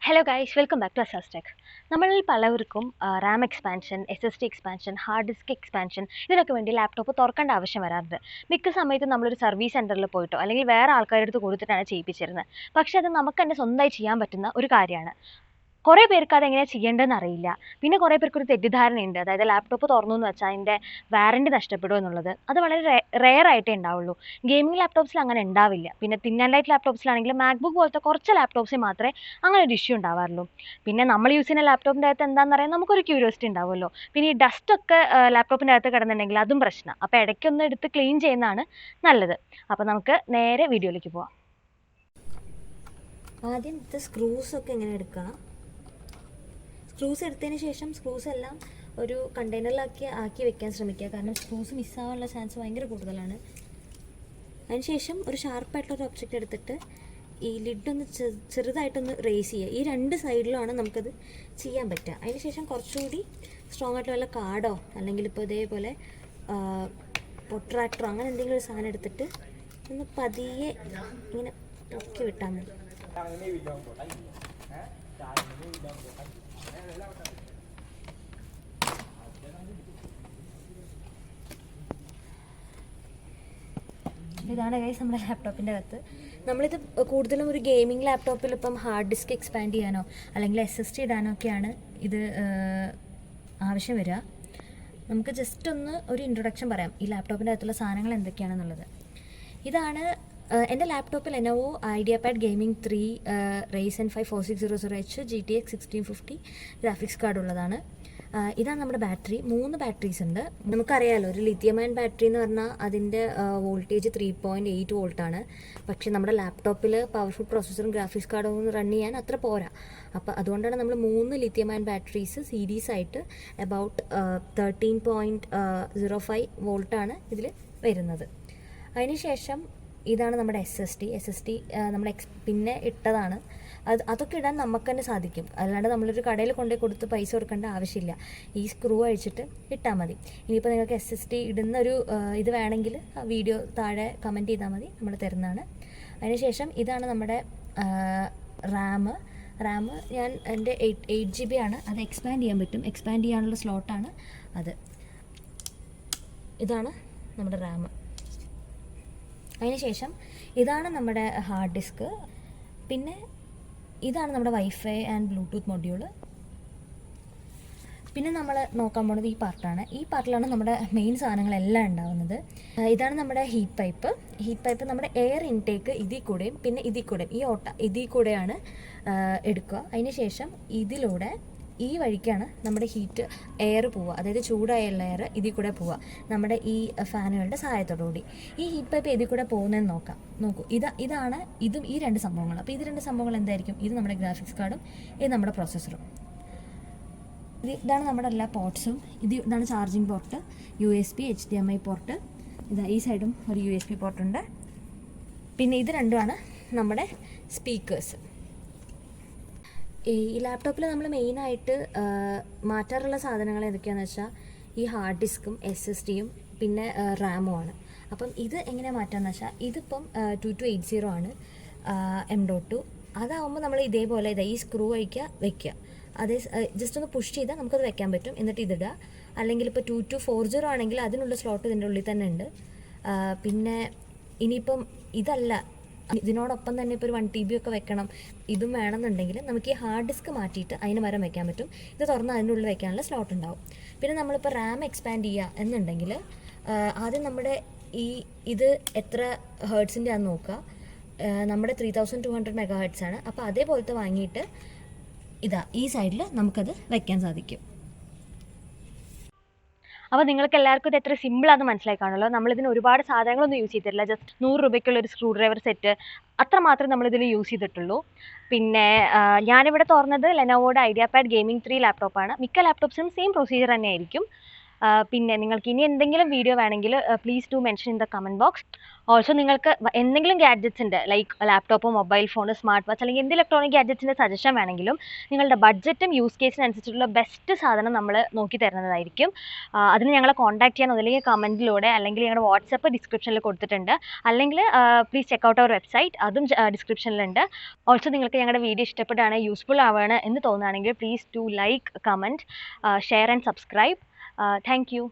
Hello guys, welcome back to Asas Tech. നമ്മളിൽ പലവർക്കും RAM expansion, SSD expansion, hard disk expansion ഇതിനൊക്കെ വേണ്ടി laptop തുറക്കേണ്ട ആവശ്യം വരാറുണ്ട്. മിക്ക സമയത്തും നമ്മളൊരു സർവീസ് സെൻറ്ററിൽ പോയിട്ടോ അല്ലെങ്കിൽ വേറെ ആൾക്കാരുടെ അടുത്ത് കൊടുത്തിട്ടാണ് ചെയ്യിപ്പിച്ചിരുന്നത്. പക്ഷേ അത് നമുക്ക് തന്നെ സ്വന്തമായി ചെയ്യാൻ പറ്റുന്ന ഒരു കാര്യമാണ്. കുറേ പേർക്ക് അതെങ്ങനെയാണ് ചെയ്യേണ്ടതെന്ന് അറിയില്ല. പിന്നെ കുറേ പേർക്കൊരു തെറ്റിദ്ധാരണയുണ്ട്. അതായത് ലാപ്ടോപ്പ് തുറന്നു എന്ന് വെച്ചാൽ അതിൻ്റെ വാറണ്ടി നഷ്ടപ്പെടും എന്നുള്ളത്. അത് വളരെ റെയർ ആയിട്ടേ ഉണ്ടാവുള്ളൂ. ഗെയിമിംഗ് ലാപ്ടോപ്സിൽ അങ്ങനെ ഉണ്ടാവില്ല. പിന്നെ തിൻ ആൻഡ് ലൈറ്റ് ലാപ്ടോപ്സിലാണെങ്കിൽ മാക്ബുക്ക് പോലത്തെ കുറച്ച് ലാപ്ടോപ്സിൽ മാത്രമേ അങ്ങനെ ഒരു ഇഷ്യൂ ഉണ്ടാവാറുള്ളൂ. പിന്നെ നമ്മൾ യൂസ് ചെയ്യുന്ന ലാപ്ടോപ്പിൻ്റെ അകത്ത് എന്താണെന്ന് അറിയാൻ നമുക്കൊരു ക്യൂരിയോസിറ്റി ഉണ്ടാവുമല്ലോ. പിന്നെ ഈ ഡസ്റ്റൊക്കെ ലാപ്ടോപ്പിൻ്റെ അകത്ത് കിടന്നിട്ടുണ്ടെങ്കിൽ അതും പ്രശ്നമാണ്. അപ്പോൾ ഇടയ്ക്കൊന്ന് എടുത്ത് ക്ലീൻ ചെയ്യുന്നതാണ് നല്ലത്. അപ്പോൾ നമുക്ക് നേരെ വീഡിയോയിലേക്ക് പോവാം. ആദ്യം ഇത് സ്ക്രൂസൊക്കെ എങ്ങനെ എടുക്കാം. സ്ക്രൂസ് എടുത്തതിന് ശേഷം സ്ക്രൂസ് എല്ലാം ഒരു കണ്ടെയ്നറിലാക്കി വെക്കാൻ ശ്രമിക്കുക. കാരണം സ്ക്രൂസ് മിസ്സാവാനുള്ള ചാൻസ് ഭയങ്കര കൂടുതലാണ്. അതിനുശേഷം ഒരു ഷാർപ്പായിട്ടുള്ളൊരു ഒബ്ജക്റ്റ് എടുത്തിട്ട് ഈ ലിഡൊന്ന് ചെറുതായിട്ടൊന്ന് റേസ് ചെയ്യുക. ഈ രണ്ട് സൈഡിലുമാണ് നമുക്കത് ചെയ്യാൻ പറ്റുക. അതിനുശേഷം കുറച്ചുകൂടി സ്ട്രോങ് ആയിട്ടുള്ള വല്ല കാർഡോ അല്ലെങ്കിൽ ഇപ്പോൾ ഇതേപോലെ പൊട്രാക്ടറോ അങ്ങനെ എന്തെങ്കിലും ഒരു സാധനം എടുത്തിട്ട് ഒന്ന് പതിയെ ഇങ്ങനെ പൊക്കി വിട്ടാൽ മതി. ഇതാണ് ഗൈസ് നമ്മുടെ ലാപ്ടോപ്പിൻ്റെ അകത്ത്. നമ്മളിത് കൂടുതലും ഒരു ഗെയിമിംഗ് ലാപ്ടോപ്പിൽ ഇപ്പം ഹാർഡ് ഡിസ്ക് എക്സ്പാൻഡ് ചെയ്യാനോ അല്ലെങ്കിൽ SSD ഇടാനോ ഒക്കെയാണ് ഇത് ആവശ്യം വരിക. നമുക്ക് ജസ്റ്റ് ഒന്ന് ഒരു ഇൻട്രൊഡക്ഷൻ പറയാം ഈ ലാപ്ടോപ്പിൻ്റെ അകത്തുള്ള സാധനങ്ങൾ എന്തൊക്കെയാണെന്നുള്ളത്. ഇതാണ് എൻ്റെ ലാപ്ടോപ്പിൽ Lenovo IdeaPad gaming 3 Ryzen 5 4600H GTX 1650 graphics card ഉള്ളതാണ്. ഇതാണ് നമ്മുടെ ബാറ്ററി. 3 ബാറ്ററീസ് ഉണ്ട്. നമുക്കറിയാമല്ലോ ഒരു ലിഥിയം അയൺ ബാറ്ററി എന്ന് പറഞ്ഞാൽ അതിൻ്റെ വോൾട്ടേജ് 3.8 വോൾട്ടാണ്. പക്ഷേ നമ്മുടെ ലാപ്ടോപ്പിൽ പവർഫുൾ പ്രോസസ്സറും ഗ്രാഫിക്സ് കാർഡും ഒന്ന് റൺ ചെയ്യാൻ അത്ര പോരാ. അപ്പോൾ അതുകൊണ്ടാണ് നമ്മൾ 3 ലിഥിയം അയൺ ബാറ്ററീസ് സീരീസ് ആയിട്ട് അബൌട്ട് 13.05 വോൾട്ടാണ് ഇതിൽ വരുന്നത്. അതിനുശേഷം ഇതാണ് നമ്മുടെ SSD നമ്മൾ പിന്നെ ഇട്ടതാണ്. അതൊക്കെ ഇടാൻ നമുക്ക് തന്നെ സാധിക്കും. അല്ലാണ്ട് നമ്മളൊരു കടയിൽ കൊണ്ടുപോയി കൊടുത്ത് പൈസ കൊടുക്കേണ്ട ആവശ്യമില്ല. ഈ സ്ക്രൂ അഴിച്ചിട്ട് ഇട്ടാൽ മതി. ഇനിയിപ്പോൾ നിങ്ങൾക്ക് SSD ഇടുന്ന ഒരു ഇത് വേണമെങ്കിൽ വീഡിയോ താഴെ കമൻറ്റ് ചെയ്താൽ മതി, നമ്മൾ തരുന്നതാണ്. അതിനുശേഷം ഇതാണ് നമ്മുടെ റാം. ഞാൻ എൻ്റെ 8 GB ആണ്. അത് എക്സ്പാൻഡ് ചെയ്യാൻ പറ്റും. എക്സ്പാൻഡ് ചെയ്യാനുള്ള സ്ലോട്ടാണ് അത്. ഇതാണ് നമ്മുടെ റാം. അതിനുശേഷം ഇതാണ് നമ്മുടെ ഹാർഡ് ഡിസ്ക്. പിന്നെ ഇതാണ് നമ്മുടെ വൈഫൈ ആൻഡ് ബ്ലൂടൂത്ത് മൊഡ്യൂള്. പിന്നെ നമ്മൾ നോക്കാൻ പോകുന്നത് ഈ പാർട്ടാണ്. ഈ പാർട്ടിലാണ് നമ്മുടെ മെയിൻ സാധനങ്ങളെല്ലാം ഉണ്ടാകുന്നത്. ഇതാണ് നമ്മുടെ ഹീറ്റ് പൈപ്പ്. നമ്മുടെ എയർ ഇൻടേക്ക് ഇതിൽ കൂടെയും പിന്നെ ഇതിൽ കൂടെയാണ് എടുക്കുക. അതിനുശേഷം ഇതിലൂടെ ഈ വഴിക്കാണ് നമ്മുടെ ഹീറ്റ് എയർ പോവുക. അതായത് ചൂടായുള്ള എയർ ഇതിൽ കൂടെ പോവുക നമ്മുടെ ഈ ഫാനുകളുടെ സഹായത്തോടുകൂടി. ഈ ഹീറ്റ് പൈപ്പ് ഇതിൽ കൂടെ പോകുന്നതെന്ന് നോക്കൂ. ഇതാണ് ഈ രണ്ട് സംഭവങ്ങൾ. അപ്പോൾ ഇത് രണ്ട് സംഭവങ്ങൾ എന്തായിരിക്കും? ഇത് നമ്മുടെ ഗ്രാഫിക്സ് കാർഡും ഇത് നമ്മുടെ പ്രോസസ്സറും. ഇതാണ് നമ്മുടെ എല്ലാ പോർട്ട്സും. ഇതാണ് charging port, USB HDMI port. ഈ സൈഡും ഒരു USB പോർട്ടുണ്ട്. പിന്നെ ഇത് രണ്ടുമാണ് നമ്മുടെ സ്പീക്കേഴ്സ്. ഈ ലാപ്ടോപ്പിൽ നമ്മൾ മെയിനായിട്ട് മാറ്റാറുള്ള സാധനങ്ങൾ എന്തൊക്കെയാണെന്ന് വെച്ചാൽ ഈ ഹാർഡ് ഡിസ്കും SSDയും പിന്നെ റാമുമാണ്. അപ്പം ഇത് എങ്ങനെ മാറ്റാമെന്ന് വെച്ചാൽ ഇതിപ്പം 2280 ആണ് M.2. അതാവുമ്പോൾ നമ്മൾ ഇതേപോലെ ഈ സ്ക്രൂ വെക്കുക. അത് ജസ്റ്റ് ഒന്ന് പുഷ് ചെയ്താൽ നമുക്കത് വെക്കാൻ പറ്റും. എന്നിട്ട് ഇതിടുക. അല്ലെങ്കിൽ ഇപ്പോൾ 2240 ആണെങ്കിൽ അതിനുള്ള സ്ലോട്ട് ഇതിൻ്റെ ഉള്ളിൽ തന്നെ ഉണ്ട്. പിന്നെ ഇനിയിപ്പം ഇതല്ല, ഇതിനോടൊപ്പം തന്നെ ഇപ്പോൾ ഒരു 1 TB ഒക്കെ വെക്കണം, ഇതും വേണമെന്നുണ്ടെങ്കിൽ നമുക്ക് ഈ ഹാർഡ് ഡിസ്ക് മാറ്റിയിട്ട് അതിന് മരം വെക്കാൻ പറ്റും. ഇത് തുറന്ന് അതിൻ്റെ ഉള്ളിൽ വെക്കാനുള്ള സ്ലോട്ട് ഉണ്ടാവും. പിന്നെ നമ്മളിപ്പോൾ റാം എക്സ്പാൻഡ് ചെയ്യുക എന്നുണ്ടെങ്കിൽ ആദ്യം നമ്മുടെ ഇത് എത്ര ഹേർട്സിൻ്റെ ആണെന്ന് നോക്കുക. നമ്മുടെ 3200 MHz ആണ്. അപ്പോൾ അതേപോലത്തെ വാങ്ങിയിട്ട് ഈ സൈഡിൽ നമുക്കത് വെക്കാൻ സാധിക്കും. അപ്പോൾ നിങ്ങൾക്ക് എല്ലാവർക്കും ഇത് എത്ര സിമ്പിളാണെന്ന് മനസ്സിലായി കാണുമല്ലോ. നമ്മളിതിന് ഒരുപാട് സാധനങ്ങളൊന്നും യൂസ് ചെയ്തിട്ടില്ല. ജസ്റ്റ് 100 രൂപയ്ക്കുള്ള ഒരു സ്ക്രൂ ഡ്രൈവർ സെറ്റ് അത്രമാത്രം നമ്മളിതിൽ യൂസ് ചെയ്തിട്ടുള്ളൂ. പിന്നെ ഞാനിവിടെ തുറന്നത് ലെനോവോയുടെ ഐഡിയാപാഡ് ഗെയിമിംഗ് 3 ലാപ്ടോപ്പാണ്. മിക്ക ലാപ്ടോപ്സിനും സെയിം പ്രൊസീജിയർ തന്നെയായിരിക്കും. പിന്നെ നിങ്ങൾക്ക് ഇനി എന്തെങ്കിലും വീഡിയോ വേണമെങ്കിൽ please do mention in the comment box. Also നിങ്ങൾക്ക് എന്തെങ്കിലും ഗാഡ്ജറ്റ്സിൻ്റെ like laptop, mobile phone, smart watch അല്ലെങ്കിൽ എന്ത് ഇലക്ട്രോണിക് ഗാഡ്ജറ്റ്സിൻ്റെ സജഷൻ വേണമെങ്കിലും നിങ്ങളുടെ ബഡ്ജറ്റും യൂസ് കേസിനനുസരിച്ചിട്ടുള്ള ബെസ്റ്റ് സാധനം നമ്മൾ നോക്കി തരുന്നതായിരിക്കും. അതിന് ഞങ്ങളെ കോൺടാക്ട് ചെയ്യാൻ ഒന്നില്ലെങ്കിൽ കമൻറ്റിലൂടെ അല്ലെങ്കിൽ ഞങ്ങളുടെ വാട്സപ്പ് ഡിസ്ക്രിപ്ഷനിൽ കൊടുത്തിട്ടുണ്ട്, അല്ലെങ്കിൽ please check out our website, അതും ഡിസ്ക്രിപ്ഷനിലുണ്ട്. ഓൾസോ നിങ്ങൾക്ക് ഞങ്ങളുടെ വീഡിയോ ഇഷ്ടപ്പെടുകയാണ്, യൂസ്ഫുൾ ആവുകയാണ് എന്ന് തോന്നുകയാണെങ്കിൽ please to like, comment, share and subscribe. Thank U.